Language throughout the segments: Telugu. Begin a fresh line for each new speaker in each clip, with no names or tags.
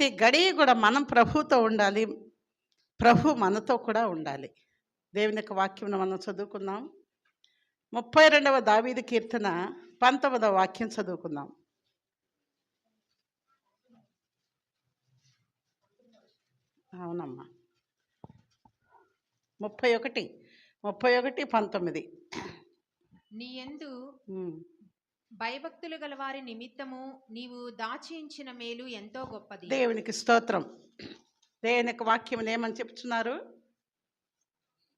ప్రతి గడియ కూడా మనం ప్రభుతో ఉండాలి. ప్రభు మనతో కూడా ఉండాలి. దేవుని యొక్క వాక్యం మనం చదువుకుందాం. 32వ దావీదు కీర్తన 19వ వాక్యం చదువుకుందాం. అవునమ్మా, 31, 19.
నీ యందు భయభక్తులు గల వారి నిమిత్తము నీవు దాచి ఉంచిన మేలు ఎంతో గొప్పది.
దేవునికి స్తోత్రం. దేవుని యొక్క వాక్యం ఏమని చెప్తున్నారు?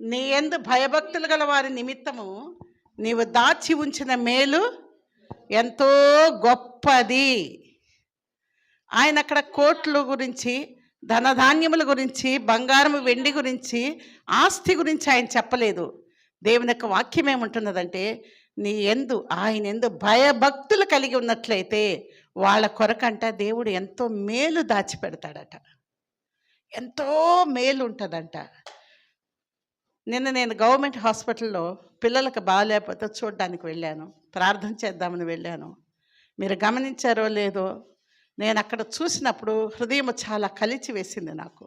నీ యందు భయభక్తులు గల వారి నిమిత్తము నీవు దాచి ఉంచిన మేలు ఎంతో గొప్పది. ఆయన అక్కడ కోట్ల గురించి, ధనధాన్యముల గురించి, బంగారము వెండి గురించి, ఆస్తి గురించి ఆయన చెప్పలేదు. దేవుని యొక్క వాక్యం ఏముంటున్నదంటే, ఆయన ఎందు భయభక్తులు కలిగి ఉన్నట్లయితే వాళ్ళ కొరకంట దేవుడు ఎంతో మేలు దాచిపెడతాడట. ఎంతో మేలు ఉంటుందంట. నిన్న నేను గవర్నమెంట్ హాస్పిటల్లో పిల్లలకు బాగాలేకపోతే చూడడానికి వెళ్ళాను, ప్రార్థన చేద్దామని వెళ్ళాను. మీరు గమనించారో లేదో, నేను అక్కడ చూసినప్పుడు హృదయం చాలా కలిచి వేసింది. నాకు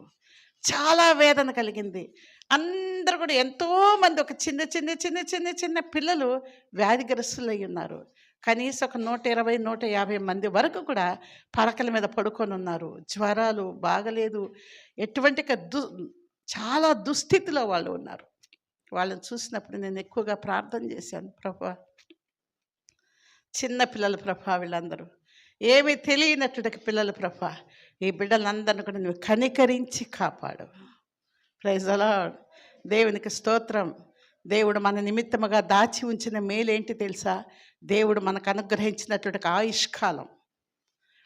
చాలా వేదన కలిగింది. అందరూ కూడా ఎంతోమంది, ఒక చిన్న చిన్న చిన్న చిన్న చిన్న పిల్లలు వ్యాధిగ్రస్తులు అయి ఉన్నారు. కనీసం ఒక 120, 150 మంది వరకు కూడా పడకల మీద పడుకొని ఉన్నారు. జ్వరాలు, బాగలేదు, ఎటువంటి చాలా దుస్థితిలో వాళ్ళు ఉన్నారు. వాళ్ళని చూసినప్పుడు నేను ఎక్కువగా ప్రార్థన చేశాను. ప్రభా, చిన్న పిల్లలు ప్రభా, వీళ్ళందరూ ఏమీ తెలియనట్టుడికి పిల్లలు ప్రభా, ఈ బిడ్డలందరినీ కూడా నువ్వు కనికరించి కాపాడు. Praise the Lord. దేవునికి స్తోత్రం. దేవుడు మన నిమిత్తముగా దాచి ఉంచిన మేలేంటి తెలుసా? దేవుడు మనకు అనుగ్రహించినటువంటి ఆయుష్కాలం,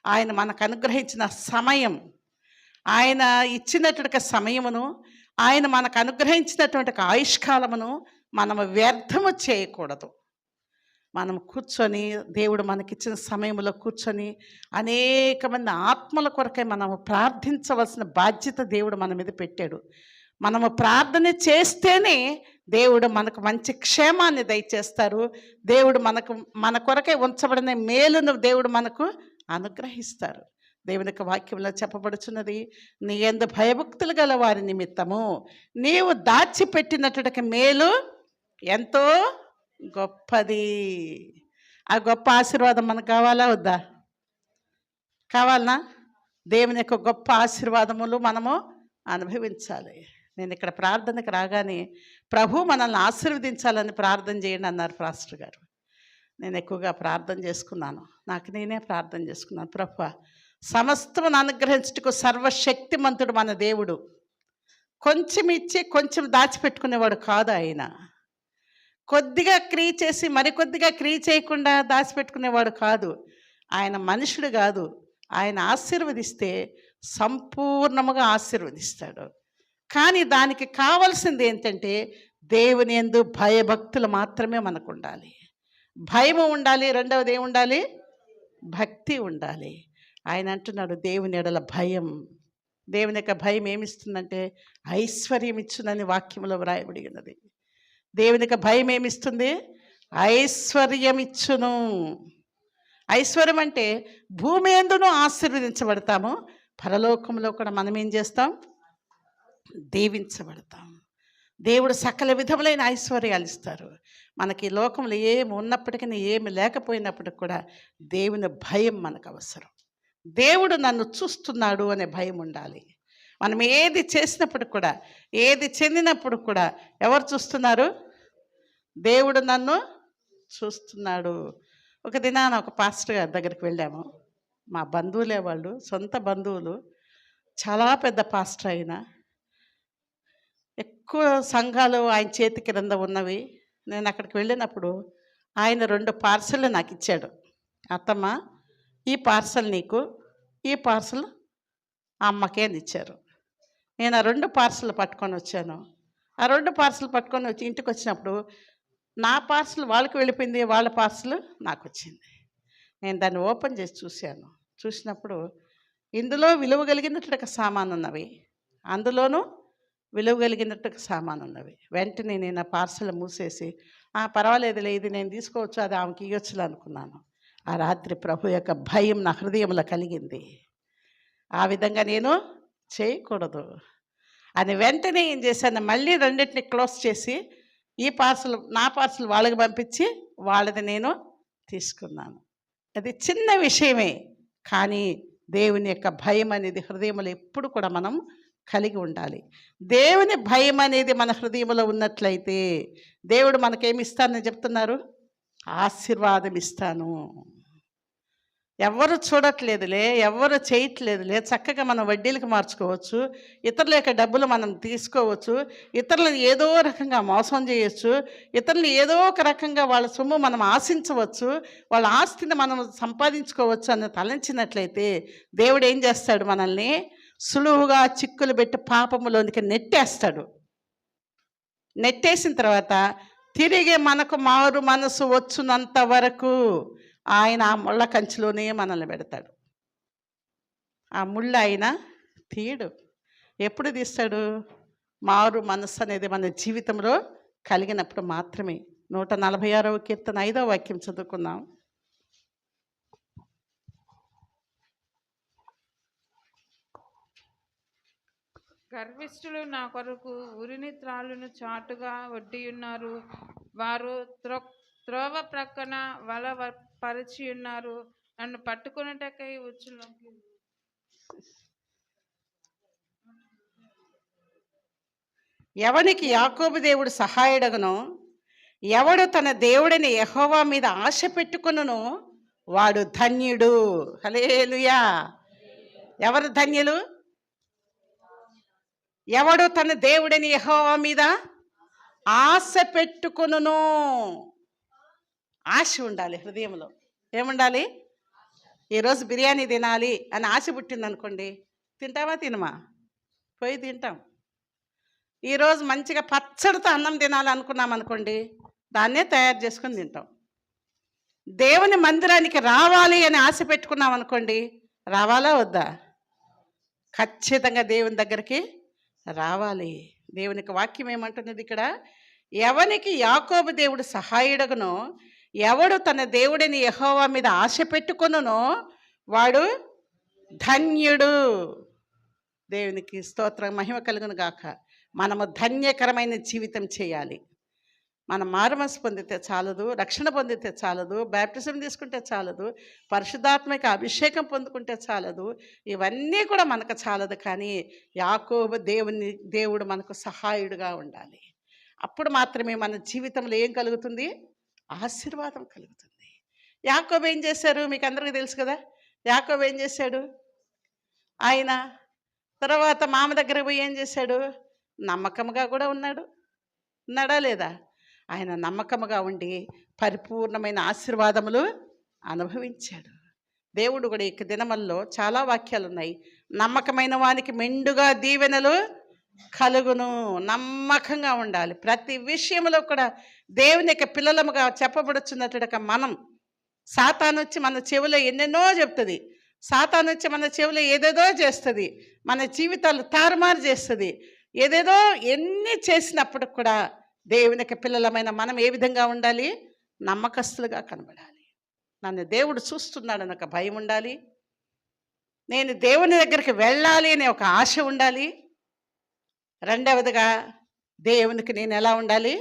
ఆయన మనకు అనుగ్రహించిన సమయం, ఆయన ఇచ్చినటువంటి సమయమును, ఆయన మనకు అనుగ్రహించినటువంటి ఆయుష్కాలమును మనము వ్యర్థము చేయకూడదు. మనం కూర్చొని, దేవుడు మనకిచ్చిన సమయంలో కూర్చొని అనేక మంది ఆత్మల కొరకై మనము ప్రార్థించవలసిన బాధ్యత దేవుడు మన మీద పెట్టాడు. మనము ప్రార్థన చేస్తేనే దేవుడు మనకు మంచి క్షేమాన్ని దయచేస్తారు. దేవుడు మన కొరకై ఉంచబడిన మేలును దేవుడు మనకు అనుగ్రహిస్తారు. దేవుని యొక్క వాక్యంలో చెప్పబడుచున్నది, నీ యందు భయభక్తులు గల వారి నిమిత్తము నీవు దాచిపెట్టినటువంటి మేలు ఎంతో గొప్పది. ఆ గొప్ప ఆశీర్వాదం మనకు కావాలా వద్దా? కావాలనా? దేవుని యొక్క గొప్ప ఆశీర్వాదములు మనము అనుభవించాలి. నేను ఇక్కడ ప్రార్థనకు రాగానే ప్రభు మనల్ని ఆశీర్వదించాలని ప్రార్థన చేయండి అన్నారు పాస్టర్ గారు. నేను ఎక్కువగా ప్రార్థన చేసుకున్నాను. నేనే ప్రార్థన చేసుకున్నాను. ప్రభు, సమస్తమును అనుగ్రహించుటకు సర్వశక్తిమంతుడు మన దేవుడు. కొంచెం ఇచ్చి కొంచెం దాచిపెట్టుకునేవాడు కాదు ఆయన. కొద్దిగా క్రియ చేసి మరికొద్దిగా క్రియ చేయకుండా దాచిపెట్టుకునేవాడు కాదు. ఆయన మనుషుడు కాదు. ఆయన ఆశీర్వదిస్తే సంపూర్ణముగా ఆశీర్వదిస్తాడు. కానీ దానికి కావాల్సింది ఏంటంటే, దేవుని యందు భయభక్తులు మాత్రమే మనకు ఉండాలి. భయము ఉండాలి. రెండవది ఏముండాలి? భక్తి ఉండాలి. ఆయన అంటున్నాడు, దేవుని ఎడల భయం. దేవుని యొక్క భయం ఏమిస్తుందంటే ఐశ్వర్యం ఇచ్చునని వాక్యంలో వ్రాయబడి ఉన్నది. దేవుని యొక్క భయం ఏమిస్తుంది? ఐశ్వర్యం ఇచ్చును. ఐశ్వర్యం అంటే భూమి యందును ఆశీర్వదించబడతాము, పరలోకంలో కూడా మనం ఏం చేస్తాం? దీవించబడతాం. దేవుడు సకల విధములైన ఐశ్వర్యాలు ఇస్తారు. మనకి లోకంలో ఏమి ఉన్నప్పటికీ, ఏమి లేకపోయినప్పటికి కూడా దేవుని భయం మనకు అవసరం. దేవుడు నన్ను చూస్తున్నాడు అనే భయం ఉండాలి. మనం ఏది చేసినప్పుడు కూడా, ఏది చెందినప్పుడు కూడా ఎవరు చూస్తున్నారు? దేవుడు నన్ను చూస్తున్నాడు. ఒక దినాన ఒక పాస్టర్ గారి దగ్గరికి వెళ్ళాము. మా బంధువులే వాళ్ళు, సొంత బంధువులు. చాలా పెద్ద పాస్టర్ అయిన, ఎక్కువ సంఘాలు ఆయన చేతి క్రింద ఉన్నవి. నేను అక్కడికి వెళ్ళినప్పుడు ఆయన 2 పార్సెల్ నాకు ఇచ్చాడు. అత్తమ్మ, ఈ పార్సల్ నీకు, ఈ పార్సల్ ఆ అమ్మకే అని ఇచ్చారు. నేను ఆ 2 పార్సల్ పట్టుకొని వచ్చాను. ఆ 2 పార్సల్ పట్టుకొని వచ్చి ఇంటికి వచ్చినప్పుడు నా పార్సల్ వాళ్ళకి వెళ్ళిపోయింది, వాళ్ళ పార్సల్ నాకు వచ్చింది. నేను దాన్ని ఓపెన్ చేసి చూశాను. చూసినప్పుడు ఇందులో విలువ కలిగినట్టు సామాను ఉన్నవి, అందులోనూ విలువ కలిగినట్టు సామాను ఉన్నవి. వెంటనే నేను ఆ పార్సల్ మూసేసి, పర్వాలేదులే, ఇది నేను తీసుకోవచ్చు, అది ఆమెకి ఇవ్వచ్చులే అనుకున్నాను. ఆ రాత్రి ప్రభు యొక్క భయం నా హృదయంలో కలిగింది. ఆ విధంగా నేను చేయకూడదు అని వెంటనే ఏం చేశాను, మళ్ళీ రెండింటిని క్లోజ్ చేసి ఈ పార్సల్, నా పార్సల్ వాళ్ళకి పంపించి వాళ్ళది నేను తీసుకున్నాను. అది చిన్న విషయమే, కానీ దేవుని యొక్క భయం అనేది హృదయంలో ఎప్పుడు కూడా మనం కలిగి ఉండాలి. దేవుని భయం అనేది మన హృదయంలో ఉన్నట్లయితే దేవుడు మనకేమి ఇస్తానని చెప్తున్నారు? ఆశీర్వాదం ఇస్తాను. ఎవరు చూడట్లేదులే, ఎవరు చేయట్లేదులే, చక్కగా మనం వడ్డీలకు మార్చుకోవచ్చు, ఇతరుల యొక్క డబ్బులు మనం తీసుకోవచ్చు, ఇతరులను ఏదో రకంగా మోసం చేయొచ్చు, ఇతరులను ఏదో ఒక రకంగా వాళ్ళ సొమ్ము మనం ఆశించవచ్చు, వాళ్ళ ఆస్తిని మనం సంపాదించుకోవచ్చు అని తలంచినట్లయితే దేవుడు ఏం చేస్తాడు? మనల్ని సులువుగా చిక్కులు పెట్టి పాపములోనికి నెట్టేస్తాడు. నెట్టేసిన తర్వాత తిరిగి మనకు మారు మనసు వచ్చునంత వరకు ఆయన ఆ ముళ్ళ కంచిలోనే మనల్ని పెడతాడు. ఆ ముళ్ళు ఆయన తీయడు. ఎప్పుడు తీస్తాడు? మారు మనసు అనేది మన జీవితంలో కలిగినప్పుడు మాత్రమే. 146వ కీర్తన 5వ వాక్యం చదువుకుందాం.
గర్విష్ఠులు నా కొరకు ఉరిని త్రాళ్ళను చాటుగా వడ్డియున్నారు. వారు త్రోవ ప్రక్కన వల పరిచి ఉన్నారు. నన్ను పట్టుకున్నటకై ఉచ్చులోకి.
ఎవనికి యాకోబు దేవుడు సహాయుడగనో, ఎవడు తన దేవుడిని యెహోవా మీద ఆశ పెట్టుకొనునో వాడు ధన్యుడు. హల్లెలూయా. ఎవరు ధన్యులు? ఎవడు తన దేవుడిని యెహోవా మీద ఆశ పెట్టుకొనును. ఆశ ఉండాలి హృదయంలో. ఏముండాలి? ఈరోజు బిర్యానీ తినాలి అని ఆశ పుట్టింది అనుకోండి, తింటావా? తినమా? పోయి తింటాం. ఈరోజు మంచిగా పచ్చడితో అన్నం తినాలనుకున్నాం అనుకోండి, దాన్నే తయారు చేసుకొని తింటాం. దేవుని మందిరానికి రావాలి అని ఆశ పెట్టుకున్నాం అనుకోండి, రావాలా వద్దా? ఖచ్చితంగా దేవుని దగ్గరికి రావాలి. దేవునికి వాక్యం ఏమంటున్నది ఇక్కడ? ఎవనికి యాకోబు దేవుడు సహాయుడగునో, ఎవడు తన దేవుడిని యెహోవా మీద ఆశ పెట్టుకొనునో వాడు ధన్యుడు. దేవునికి స్తోత్రం, మహిమ కలుగును గాక. మనము ధన్యకరమైన జీవితం చేయాలి. మనం మారుమనసు పొందితే చాలదు, రక్షణ పొందితే చాలదు, బ్యాప్టిజం తీసుకుంటే చాలదు, పరిశుద్ధాత్మక అభిషేకం పొందుకుంటే చాలదు, ఇవన్నీ కూడా మనకు చాలదు. కానీ యాకోబు దేవుడు మనకు సహాయుడుగా ఉండాలి. అప్పుడు మాత్రమే మన జీవితంలో ఏం కలుగుతుంది? ఆశీర్వాదం కలుగుతుంది. యాకోబు ఏం చేశారు? మీకు అందరికీ తెలుసు కదా. యాకోబు ఏం చేశాడు? ఆయన తర్వాత మామ దగ్గర పోయి ఏం చేశాడు? నమ్మకంగా కూడా ఉన్నాడా లేదా? ఆయన నమ్మకముగా ఉండి పరిపూర్ణమైన ఆశీర్వాదములు అనుభవించాడు. దేవుడు కూడా ఈ దినముల్లో చాలా వాక్యాలు ఉన్నాయి. నమ్మకమైన వానికి మెండుగా దీవెనలు కలుగును. నమ్మకంగా ఉండాలి. ప్రతి విషయంలో కూడా దేవుని యొక్క పిల్లలముగా చెప్పబడుచున్నట్లుగా మనం, సాతాను వచ్చి మన చెవిలో ఎన్నెన్నో చెప్తుంది, సాతాను వచ్చి మన చెవిలో ఏదేదో చేస్తుంది, మన జీవితాలు తారుమారు చేస్తుంది. ఏదేదో ఎన్ని చేసినప్పుడు కూడా దేవునికి పిల్లలమైన మనం ఏ విధంగా ఉండాలి? నమ్మకస్తులుగా కనబడాలి. నన్ను దేవుడు చూస్తున్నాడని ఒక భయం ఉండాలి. నేను దేవుని దగ్గరికి వెళ్ళాలి అనే ఒక ఆశ ఉండాలి. రెండవదిగా దేవునికి నేను ఎలా ఉండాలి?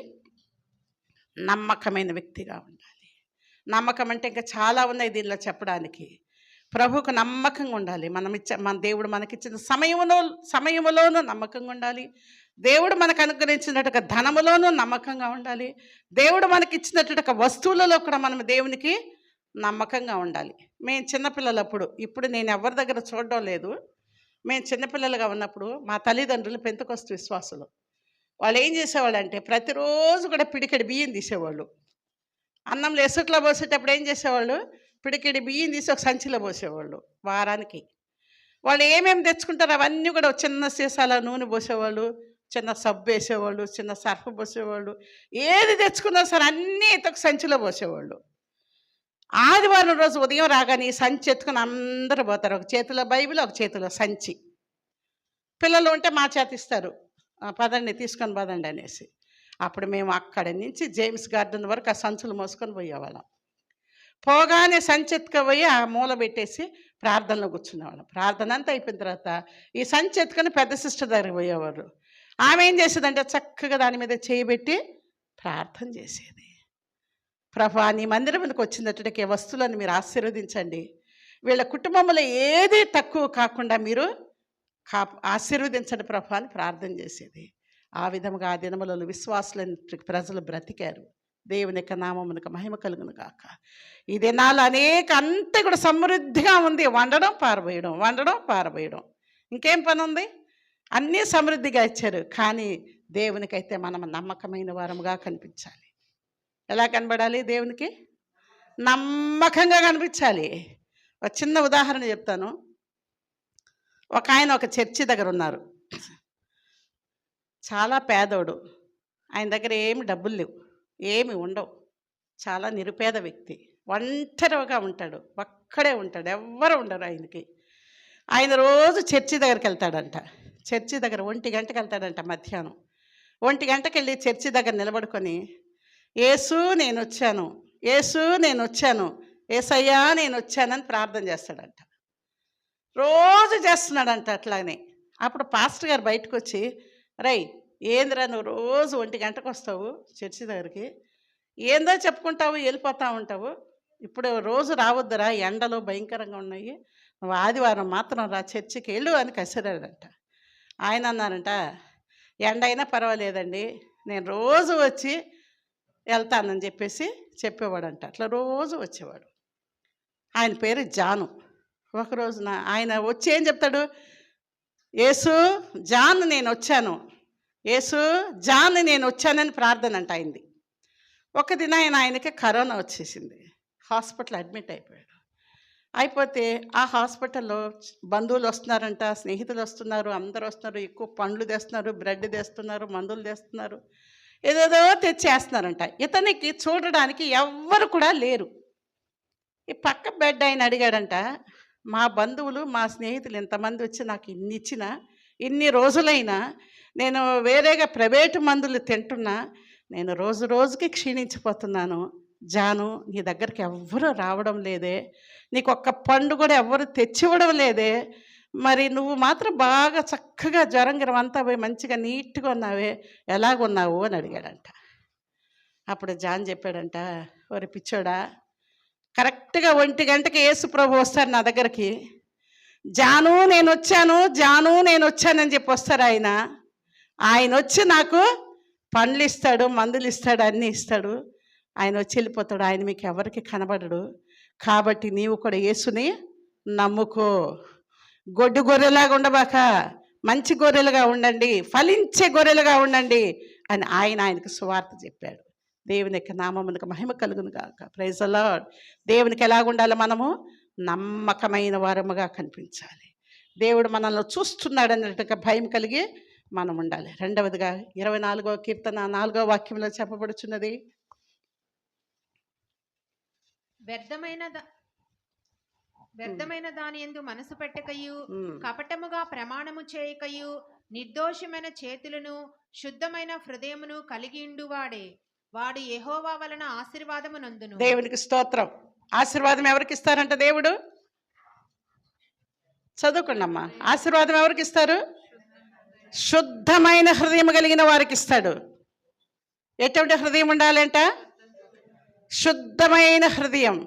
నమ్మకమైన వ్యక్తిగా ఉండాలి. నమ్మకం అంటే ఇంకా చాలా ఉన్నాయి దీనిలో చెప్పడానికి. ప్రభువుకు నమ్మకంగా ఉండాలి. మన దేవుడు మనకిచ్చిన సమయములోనూ నమ్మకంగా ఉండాలి. దేవుడు మనకు అనుగ్రహించినట్టుగా ధనములోనూ నమ్మకంగా ఉండాలి. దేవుడు మనకిచ్చినట్టుగా వస్తువులలో కూడా మనం దేవునికి నమ్మకంగా ఉండాలి. మేము చిన్నపిల్లలప్పుడు, ఇప్పుడు నేను ఎవరి దగ్గర చూడడం లేదు, మేము చిన్నపిల్లలుగా ఉన్నప్పుడు మా తల్లిదండ్రులు పెంతెకొస్తు విశ్వాసులు. వాళ్ళు ఏం చేసేవాళ్ళు అంటే ప్రతిరోజు కూడా పిడికెడు బియ్యం తీసేవాళ్ళు. అన్నంలో ఎసుట్లో పోసేటప్పుడు ఏం చేసేవాళ్ళు? పిడికెడి బియ్యం తీసి ఒక సంచిలో పోసేవాళ్ళు. వారానికి వాళ్ళు ఏమేమి తెచ్చుకుంటారో అవన్నీ కూడా చిన్న సీసాల నూనె పోసేవాళ్ళు, చిన్న సబ్బు వేసేవాళ్ళు, చిన్న సర్ఫ్ పోసేవాళ్ళు. ఏది తెచ్చుకున్నా సరే అన్నీ ఒక సంచిలో పోసేవాళ్ళు. ఆదివారం రోజు ఉదయం రాగానే ఈ సంచి ఎత్తుకుని అందరూ పోతారు. ఒక చేతిలో బైబిల్, ఒక చేతిలో సంచి. పిల్లలు ఉంటే మా చేతి ఇస్తారు, పదండి తీసుకొని పదండి అనేసి. అప్పుడు మేము అక్కడి నుంచి జేమ్స్ గార్డెన్ వరకు ఆ సంచులు మోసుకొని పోయేవాళ్ళం. పోగానే సంచి ఎత్తుకుపోయి ఆ మూల పెట్టేసి ప్రార్థనలో కూర్చునేవాళ్ళం. ప్రార్థన అంతా అయిపోయిన తర్వాత ఈ సంచి ఎత్తుకొని పెద్ద సిస్టర్ దగ్గరికి పోయేవారు. ఆమె ఏం చేసేదంటే చక్కగా దాని మీద చేయబెట్టి ప్రార్థన చేసేది. ప్రభా, నీ మందిరములకు వచ్చినట్టుకి వస్తువులను మీరు ఆశీర్వదించండి, వీళ్ళ కుటుంబంలో ఏది తక్కువ కాకుండా మీరు ఆశీర్వదించండి ప్రభా అని ప్రార్థన చేసేది. ఆ విధముగా ఆ దినములలో విశ్వాసులైన ప్రజలు బ్రతికారు. దేవుని యొక్క నామమునకు మహిమ కలుగును గాక. ఈ దినాలు అంతా కూడా సమృద్ధిగా ఉంది. వండడం పారబోయడం ఇంకేం పని ఉంది? అన్నీ సమృద్ధిగా ఇచ్చారు. కానీ దేవునికైతే మనం నమ్మకమైన వారముగా కనిపించాలి. ఎలా కనబడాలి? దేవునికి నమ్మకంగా కనిపించాలి. ఒక చిన్న ఉదాహరణ చెప్తాను. ఒక ఆయన ఒక చర్చి దగ్గర ఉన్నారు. చాలా పేదోడు. ఆయన దగ్గర ఏమి డబ్బులు లేవు, ఏమి ఉండవు. చాలా నిరుపేద వ్యక్తి. ఒంటరిగా ఉంటాడు, ఒక్కడే ఉంటాడు, ఎవ్వరు ఉండరు ఆయనకి. ఆయన రోజు చర్చి దగ్గరికి వెళ్తాడంట. చర్చి దగ్గర 1 గంటకి వెళ్తాడంట. మధ్యాహ్నం 1 గంటకి వెళ్ళి చర్చి దగ్గర నిలబడుకొని యేసు నేను వచ్చాను, యేసు నేను వచ్చాను, యేసయ్యా నేను వచ్చానని ప్రార్థన చేస్తాడంట. రోజు చేస్తున్నాడంట అట్లానే. అప్పుడు పాస్టర్ గారు బయటకు వచ్చి, రై ఏందిరా నువ్వు రోజు 1 గంటకు వస్తావు చర్చి దగ్గరికి, ఏందో చెప్పుకుంటావు వెళ్ళిపోతూ ఉంటావు, ఇప్పుడు రోజు రావద్దురా, ఎండలు భయంకరంగా ఉన్నాయి, నువ్వు ఆదివారం మాత్రం రా చర్చికి వెళ్ళు అని కసిరాడంట. ఆయన అన్నారంట, ఎండ అయినా పర్వాలేదండి, నేను రోజు వచ్చి వెళ్తానని చెప్పేవాడంట. అట్లా రోజు వచ్చేవాడు. ఆయన పేరు జాను. ఒక రోజున ఆయన వచ్చి ఏం చెప్తాడు? యేసు జాన్ నేను వచ్చాను, యేసు జాన్ నేను వచ్చానని ప్రార్థన అంట అయింది. ఒక దిన ఆయనకి కరోనా వచ్చేసింది. హాస్పిటల్ అడ్మిట్ అయిపోయాడు. అయిపోతే ఆ హాస్పిటల్లో బంధువులు వస్తున్నారంట, స్నేహితులు వస్తున్నారు, అందరు వస్తున్నారు. ఎక్కువ పండ్లు తెస్తున్నారు, బ్రెడ్ తెస్తున్నారు, మందులు తెస్తున్నారు, ఏదేదో తెచ్చేస్తున్నారంట. ఇతనికి చూడడానికి ఎవ్వరు కూడా లేరు. ఈ పక్క బెడ్ ఆయన అడిగాడంట, మా బంధువులు మా స్నేహితులు ఎంతమంది వచ్చి నాకు ఇన్ని ఇచ్చినా, ఇన్ని రోజులైనా నేను వేరేగా ప్రైవేటు మందులు తింటున్నా, నేను రోజు రోజుకి క్షీణించిపోతున్నాను. జాను, నీ దగ్గరికి ఎవ్వరూ రావడం లేదే, నీకు ఒక్క పండు కూడా ఎవ్వరు తెచ్చివ్వడం లేదే, మరి నువ్వు మాత్రం బాగా చక్కగా జ్వరం అంతా పోయి మంచిగా నీట్గా ఉన్నావే, ఎలాగున్నావు అని అడిగాడంట. అప్పుడు జాన్ చెప్పాడంట, ఓరి పిచ్చోడా, కరెక్ట్గా 1 గంటకి యేసు ప్రభు వస్తారు నా దగ్గరికి. జాను నేను వచ్చాను, జాను నేను వచ్చానని చెప్పి వస్తారు ఆయన. ఆయన వచ్చి నాకు పండ్లు ఇస్తాడు, మందులు ఇస్తాడు, అన్నీ ఇస్తాడు. ఆయన వచ్చి వెళ్ళిపోతాడు. ఆయన మీకు ఎవరికి కనబడడు. కాబట్టి నీవు కూడా యేసుని నమ్ముకో. గొడ్డు గొర్రెలాగా ఉండబాక, మంచి గొర్రెలుగా ఉండండి, ఫలించే గొర్రెలుగా ఉండండి అని ఆయనకు సువార్త చెప్పాడు. దేవుని యొక్క నామమునకు మహిమ కలుగును గాక. Praise the Lord. దేవునికి ఎలాగుండాలి? మనము నమ్మకమైన వారముగా కనిపించాలి. దేవుడు మనల్ని చూస్తున్నాడు అన్నట్టుగా భయం కలిగి మనం ఉండాలి. రెండవదిగా 24వ కీర్తన 4వ వాక్యంలో చెప్పబడుచున్నది,
వ్యర్థమైన దాని యందు మనసు పెట్టకయు, కపటముగా ప్రమాణము చేయకయు, నిర్దోషమైన చేతులను శుద్ధమైన హృదయమును కలిగి ఉండువాడే వాడు యెహోవా వలన ఆశీర్వాదము నందును.
దేవునికి స్తోత్రం. ఆశీర్వాదం ఎవరికి ఇస్తారంట? దేవుడు. చదువుకోండమ్మా. ఆశీర్వాదం ఎవరికి ఇస్తారు? శుద్ధమైన హృదయం కలిగిన వారికి ఇస్తాడు. ఎటువంటి హృదయం ఉండాలంట? శుద్ధమైన హృదయం,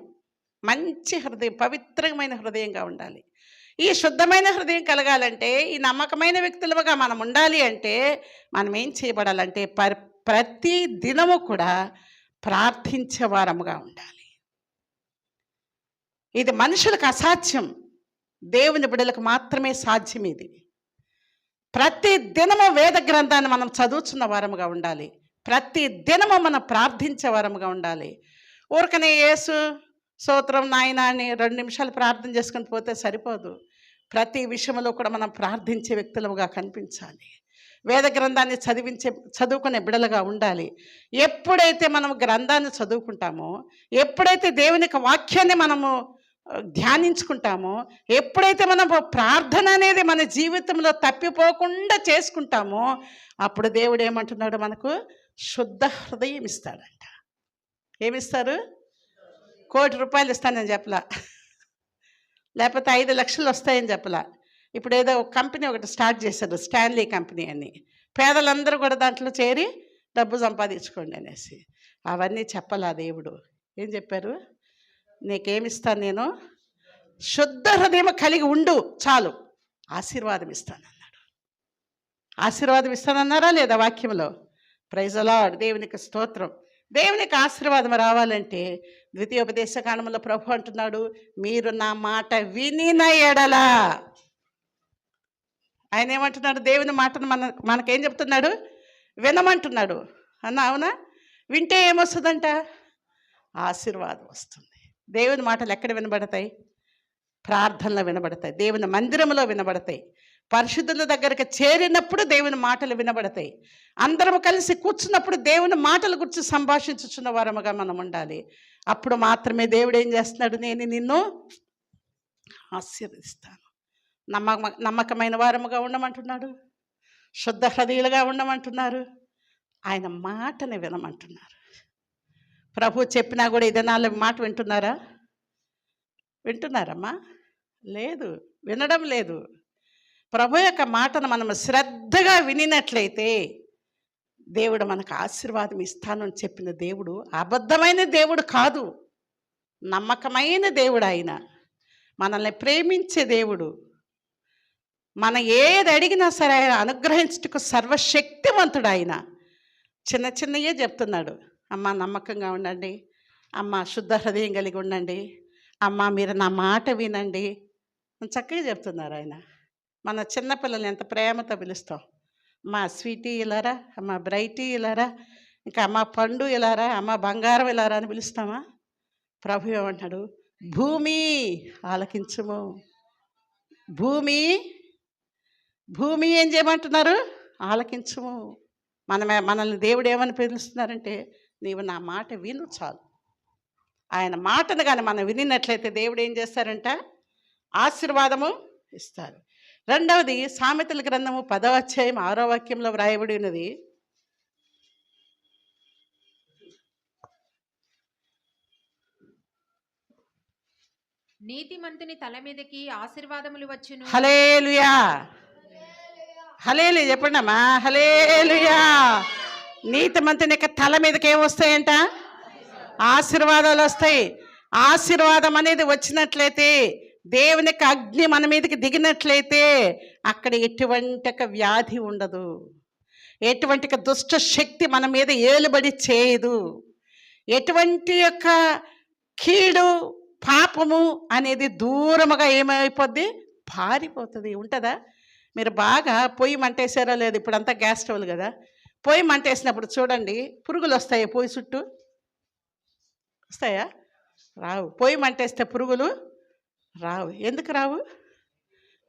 మంచి హృదయం, పవిత్రమైన హృదయంగా ఉండాలి. ఈ శుద్ధమైన హృదయం కలగాలంటే, ఈ నమ్మకమైన వ్యక్తులుగా మనం ఉండాలి అంటే మనం ఏం చేయబడాలంటే ప్రతి దినము కూడా ప్రార్థించే వారముగా ఉండాలి. ఇది మనుషులకు అసాధ్యం, దేవుని బిడ్డలకు మాత్రమే సాధ్యం. ఇది ప్రతి దినము వేద గ్రంథాన్ని మనం చదువుతున్న వారముగా ఉండాలి. ప్రతి దినము మనం ప్రార్థించే వారముగా ఉండాలి. ఊరికనే యేసు స్తోత్రం నాయన అని 2 నిమిషాలు ప్రార్థన చేసుకొని పోతే సరిపోదు. ప్రతి విషయంలో కూడా మనం ప్రార్థించే వ్యక్తులుగా కనిపించాలి. వేద గ్రంథాన్ని చదువుకునే బిడలుగా ఉండాలి. ఎప్పుడైతే మనం గ్రంథాన్ని చదువుకుంటామో, ఎప్పుడైతే దేవుని యొక్క వాక్యాన్ని మనము ధ్యానించుకుంటామో, ఎప్పుడైతే మనం ప్రార్థన అనేది మన జీవితంలో తప్పిపోకుండా చేసుకుంటామో, అప్పుడు దేవుడు ఏమంటున్నాడు? మనకు శుద్ధ హృదయం ఇస్తాడంట. ఏమిస్తారు? ₹1,00,00,000 ఇస్తానని చెప్పలా, లేకపోతే 5 లక్షలు వస్తాయని చెప్పలా. ఇప్పుడు ఏదో ఒక కంపెనీ ఒకటి స్టార్ట్ చేశారు, స్టాన్లీ కంపెనీ అని. పేదలందరూ కూడా దాంట్లో చేరి డబ్బు సంపాదించుకోండి అనేసి. అవన్నీ చెప్పలా దేవుడు. ఏం చెప్పారు? నీకేమిస్తాను నేను? శుద్ధ హృదయం కలిగి ఉండు చాలు, ఆశీర్వాదం ఇస్తానన్నాడు. ఆశీర్వాదం ఇస్తానన్నారా లేదా వాక్యంలో? ప్రైజ్ ది లార్డ్, దేవునికి స్తోత్రం. దేవునికి ఆశీర్వాదం రావాలంటే ద్వితీయోపదేశ కాండములో ప్రభు అంటున్నాడు, మీరు నా మాట వినిన ఎడల. ఆయన ఏమంటున్నాడు? దేవుని మాటను మనకేం చెప్తున్నాడు? వినమంటున్నాడు అవునా? వింటే ఏమొస్తుందంట? ఆశీర్వాదం వస్తుంది. దేవుని మాటలు ఎక్కడ వినబడతాయి? ప్రార్థనలో వినబడతాయి, దేవుని మందిరంలో వినబడతాయి, పరిశుద్ధుల దగ్గరికి చేరినప్పుడు దేవుని మాటలు వినబడతాయి. అందరం కలిసి కూర్చున్నప్పుడు దేవుని మాటల గురించి సంభాషించుచున్న వారముగా మనం ఉండాలి. అప్పుడు మాత్రమే దేవుడు ఏం చేస్తున్నాడు? నేను నిన్ను ఆశీర్వదిస్తాను. నమ్మకమైన వారముగా ఉండమంటున్నాడు, శుద్ధ హృదయులుగా ఉండమంటున్నారు, ఆయన మాటని వినమంటున్నారు. ప్రభు చెప్పినా కూడా ఈ దినాల్లో మాట వింటున్నారా? వింటున్నారమ్మా? లేదు, వినడం లేదు. ప్రభు యొక్క మాటను మనం శ్రద్ధగా వినినట్లయితే దేవుడు మనకు ఆశీర్వాదం ఇస్తానని చెప్పిన దేవుడు అబద్ధమైన దేవుడు కాదు, నమ్మకమైన దేవుడు. ఆయన మనల్ని ప్రేమించే దేవుడు. మనం ఏది అడిగినా సరే ఆయన అనుగ్రహించుటకు సర్వశక్తివంతుడు. ఆయన చిన్న చిన్నయే చెప్తున్నాడు. అమ్మ నమ్మకంగా ఉండండి, అమ్మ శుద్ధ హృదయం కలిగి ఉండండి, అమ్మ మీరు నా మాట వినండి అని చక్కగా చెప్తున్నారు ఆయన. మన చిన్నపిల్లల్ని ఎంత ప్రేమతో పిలుస్తాం. అమ్మ స్వీటీ ఇలారా, అమ్మ బ్రైటీ ఇలారా, ఇంకా అమ్మ పండు ఇలారా, అమ్మ బంగారం ఇలారా అని పిలుస్తామా? ప్రభు ఏమంటాడు? భూమి ఆలకించుము. భూమి భూమి ఏం చేయమంటున్నారు? ఆలకించుము. మనల్ని దేవుడు ఏమని పిలుస్తున్నారంటే, నీవు నా మాట విను చాలు. ఆయన మాటను కానీ మనం వినినట్లయితే దేవుడు ఏం చేస్తారంట? ఆశీర్వాదము ఇస్తారు. రెండవది సామెతల గ్రంథము 10వ అధ్యాయం 6వ వాక్యంలో వ్రాయబడి ఉన్నది.
నీతిమంతుని తల మీదకి ఆశీర్వాదములు వచ్చును.
హల్లెలూయా, హల్లెలూయా చెప్పండి అమ్మా, హల్లెలూయా. నీతిమంతుని యొక్క తల మీదకి ఏం వస్తాయంట? ఆశీర్వాదాలు వస్తాయి. ఆశీర్వాదం అనేది వచ్చినట్లయితే, దేవునికి అగ్ని మన మీదకి దిగినట్లయితే అక్కడ ఎటువంటి వ్యాధి ఉండదు, ఎటువంటి దుష్ట శక్తి మన మీద ఏలుబడి చేయదు, ఎటువంటి యొక్క కీడు పాపము అనేది దూరముగా ఏమైపోద్ది? పారిపోతుంది. ఉంటుందా? మీరు బాగా పొయ్యి మంటేసారో లేదు, ఇప్పుడంతా గ్యాస్ స్టవ్లు కదా. పొయ్యి మంటేసినప్పుడు చూడండి, పురుగులు వస్తాయి పొయ్యి చుట్టూ? వస్తాయా? రావు. పొయ్యి మంటేస్తే పురుగులు రావు. ఎందుకు రావు?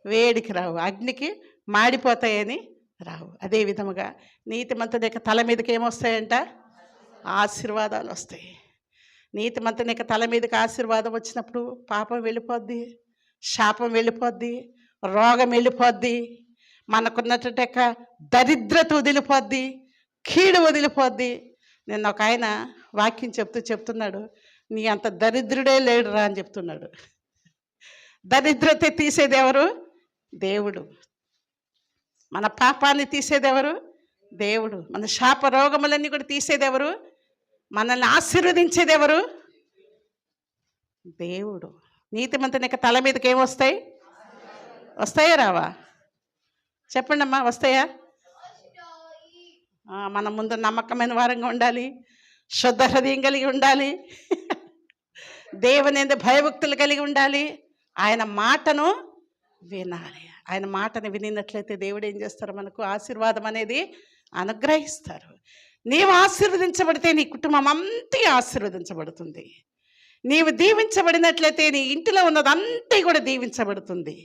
వేడికి రావు, అగ్నికి మాడిపోతాయని రావు. అదే విధముగా నీతిమంతుని యొక్క తల మీదకి ఏమొస్తాయంట? ఆశీర్వాదాలు వస్తాయి. నీతిమంతుని యొక్క తల మీదకి ఆశీర్వాదం వచ్చినప్పుడు పాపం వెళ్ళిపోద్ది, శాపం వెళ్ళిపోద్ది, రోగం వెళ్ళిపోద్ది, మనకున్నటువంటి యొక్క దరిద్రత వదిలిపోద్ది, కీడు వదిలిపోద్ది. నిన్న ఒక ఆయన వాక్యం చెప్తున్నాడు, నీ అంత దరిద్రుడే లేడురా అని చెప్తున్నాడు. దరిద్రత తీసేది ఎవరు? దేవుడు. మన పాపాన్ని తీసేది ఎవరు? దేవుడు. మన శాప రోగములన్నీ కూడా తీసేది ఎవరు? మనల్ని ఆశీర్వదించేది ఎవరు? దేవుడు. నీతిమంతుని యొక్క తల మీదకి ఏమొస్తాయి? వస్తాయా రావా? చెప్పండి అమ్మా, వస్తాయా? మన ముందు నమ్మకమైన వారంగా ఉండాలి, శుద్ధ హృదయం కలిగి ఉండాలి, దేవుని యందు భయభక్తులు కలిగి ఉండాలి, ఆయన మాటను వినాలి. ఆయన మాటను వినినట్లయితే దేవుడు ఏం చేస్తారు? మనకు ఆశీర్వాదం అనేది అనుగ్రహిస్తారు. నీవు ఆశీర్వదించబడితే నీ కుటుంబం అంతా ఆశీర్వదించబడుతుంది. నీవు దీవించబడినట్లయితే నీ ఇంటిలో ఉన్నదంతా కూడా దీవించబడుతుంది.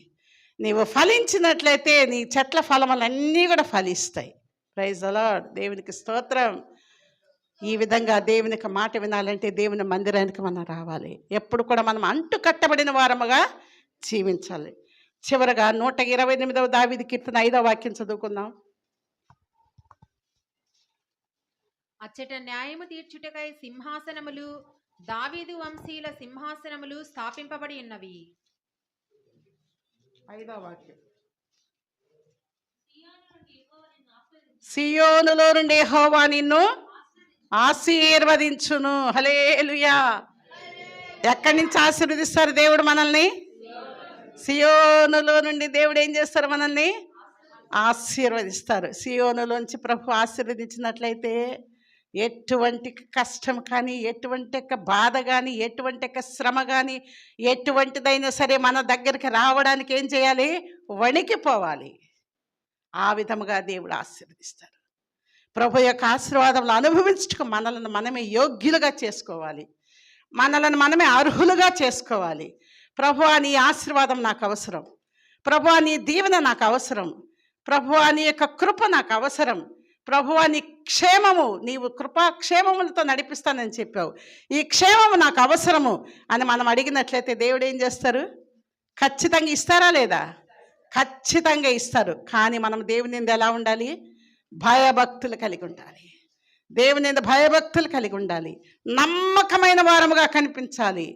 నీవు ఫలించినట్లయితే నీ చెట్ల ఫలములన్నీ కూడా ఫలిస్తాయి. ప్రైజ్ ది లార్డ్, దేవునికి స్తోత్రం. ఈ విధంగా దేవునికి మాట వినాలంటే దేవుని మందిరానికి మనం రావాలి. ఎప్పుడు కూడా మనం అంటు కట్టబడిన వారముగా జీవించాలి. చివరగా 128వ దావీదు కీర్తన 5వ వాక్యం చదువుకుందాం.
అచ్చట న్యాయము తీర్చుటకై సింహాసనములు, దావీదు వంశీయుల సింహాసనములు స్థాపింపబడి ఉన్నవి.
5వ వాక్యం. సియోనులో నుండి యెహోవా నిన్ను ఆశీర్వదించును. హల్లెలూయా. ఎక్కడి నుంచి ఆశీర్వదిస్తారు దేవుడు మనల్ని? సియోనులో నుండి దేవుడు ఏం చేస్తారు? మనల్ని ఆశీర్వదిస్తారు. సియోనులోంచి ప్రభు ఆశీర్వదించినట్లయితే ఎటువంటి కష్టం కానీ, ఎటువంటి బాధ కానీ, ఎటువంటి శ్రమ కానీ, ఎటువంటిదైనా సరే మన దగ్గరికి రావడానికి ఏం చేయాలి? వణికిపోవాలి. ఆ విధముగా దేవుడు ఆశీర్వదిస్తారు. ప్రభు యొక్క ఆశీర్వాదంలో అనుభవించుటకు మనల్ని మనమే యోగ్యులుగా చేసుకోవాలి. మనల్ని మనమే అర్హులుగా చేసుకోవాలి. ప్రభువా నీ ఆశీర్వాదం నాకు అవసరం, ప్రభువా నీ దీవెన నాకు అవసరం, ప్రభువా నీ యొక్క కృప నాకు అవసరం, ప్రభువా నీ క్షేమము, నీవు కృపాక్షేమములతో నడిపిస్తానని చెప్పావు, ఈ క్షేమము నాకు అవసరము అని మనం అడిగినట్లయితే దేవుడు ఏం చేస్తారు? ఖచ్చితంగా ఇస్తారా లేదా? ఖచ్చితంగా ఇస్తారు. కానీ మనం దేవుని యందు ఎలా ఉండాలి? భయభక్తులు కలిగి ఉండాలి. దేవుని యందు భయభక్తులు కలిగి ఉండాలి. నమ్మకమైన వారముగా కనిపించాలి.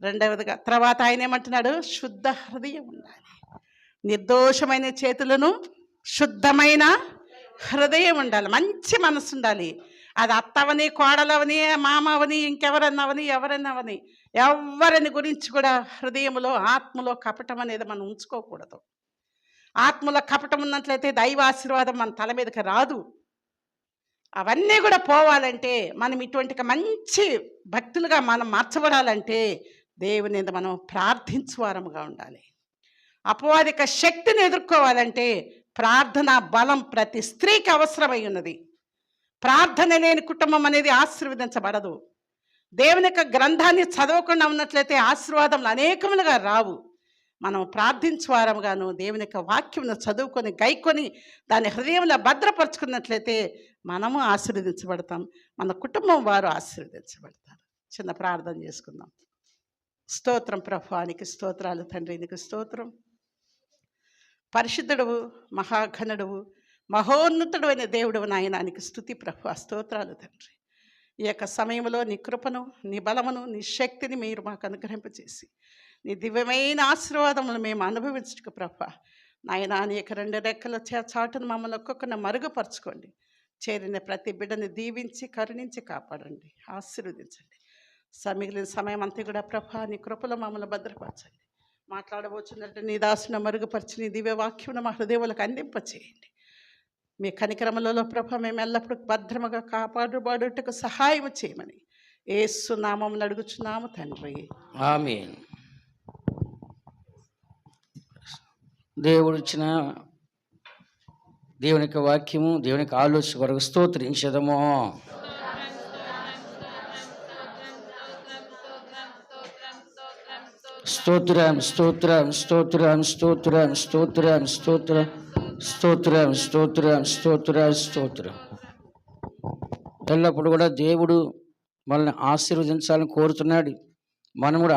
రెండవదిగా తర్వాత ఆయన ఏమంటున్నాడు? శుద్ధ హృదయం ఉండాలి. నిర్దోషమైన చేతులను, శుద్ధమైన హృదయం ఉండాలి. మంచి మనసు ఉండాలి. అది అత్తవని, కోడలవని, మామవని, ఇంకెవరన్నావని, ఎవరన్నావని, ఎవరిని గురించి కూడా హృదయంలో, ఆత్మలో కపటం అనేది మనం ఉంచుకోకూడదు. ఆత్మలో కపటం ఉన్నట్లయితే దైవ ఆశీర్వాదం మన తల మీదకి రాదు. అవన్నీ కూడా పోవాలంటే, మనం ఇటువంటి మంచి భక్తులుగా మనం మార్చబడాలంటే దేవుని యందు మనం ప్రార్థించువారముగా ఉండాలి. అపవాదిక శక్తిని ఎదుర్కోవాలంటే ప్రార్థన బలం ప్రతి స్త్రీకి అవసరమై ఉన్నది. ప్రార్థన లేని కుటుంబం అనేది ఆశీర్వదించబడదు. దేవుని యొక్క గ్రంథాన్ని చదవకుండా ఉన్నట్లయితే ఆశీర్వాదములు అనేకములుగా రావు. మనం ప్రార్థించువారముగాను దేవుని యొక్క వాక్యమును చదువుకొని గైకొని దాన్ని హృదయంలో భద్రపరుచుకున్నట్లయితే మనము ఆశీర్వదించబడతాం, మన కుటుంబం వారు ఆశీర్వదించబడతారు. చిన్న ప్రార్థన చేసుకుందాం. స్తోత్రం ప్రభువానికి స్తోత్రాలు తండ్రి, నీకు స్తోత్రం. పరిశుద్ధుడవు, మహాఘనుడవు, మహోన్నతుడు అయిన దేవుడు నాయనానికి స్తుతి ప్రభు, స్తోత్రాలు తండ్రి. ఈ యొక్క సమయంలో నీ కృపను, నీ బలమును, నీ శక్తిని మీరు మాకు అనుగ్రహింపచేసి నీ దివ్యమైన ఆశీర్వాదములు మేము అనుభవించుటకు ప్రభు నాయనా నీ యొక్క 2 రెక్కల చాటును మమ్మల్ని ఒక్కొక్కరిని మరుగుపరచుకోండి. చేరిన ప్రతి బిడ్డని దీవించి కరుణించి కాపాడండి, ఆశీర్వదించండి. మిగిలిన సమయం అంతా కూడా ప్రభా నీ కృపలో మమ్మల్ని భద్రపరచండి. మాట్లాడబోతున్నట్టు నీ దాసును మరుగుపరిచి నీ దివ్య వాక్యమును మా హృదయములకు అందింపచేయండి. మీ కనికరములలో ప్రభ మేము ఎల్లప్పుడూ భద్రముగా కాపాడుబాడుటకు సహాయం చేయమని యేసు నామమున అడుగుచున్నాము తండ్రి,
ఆమేన్. దేవుడు ఇచ్చిన దేవుని యొక్క వాక్యము, దేవుని యొక్క ఆలోచన కొరకు స్తోత్రించదము. స్తోత్రం స్తోత్రం స్తోత్రం స్తోత్రం స్తోత్రం స్తోత్రం స్తోత్రం స్తోత్రం స్తోత్రం స్తోత్రం. ఎల్లప్పుడు కూడా దేవుడు మనల్ని ఆశీర్వదించాలని కోరుతున్నాడు. మనం కూడా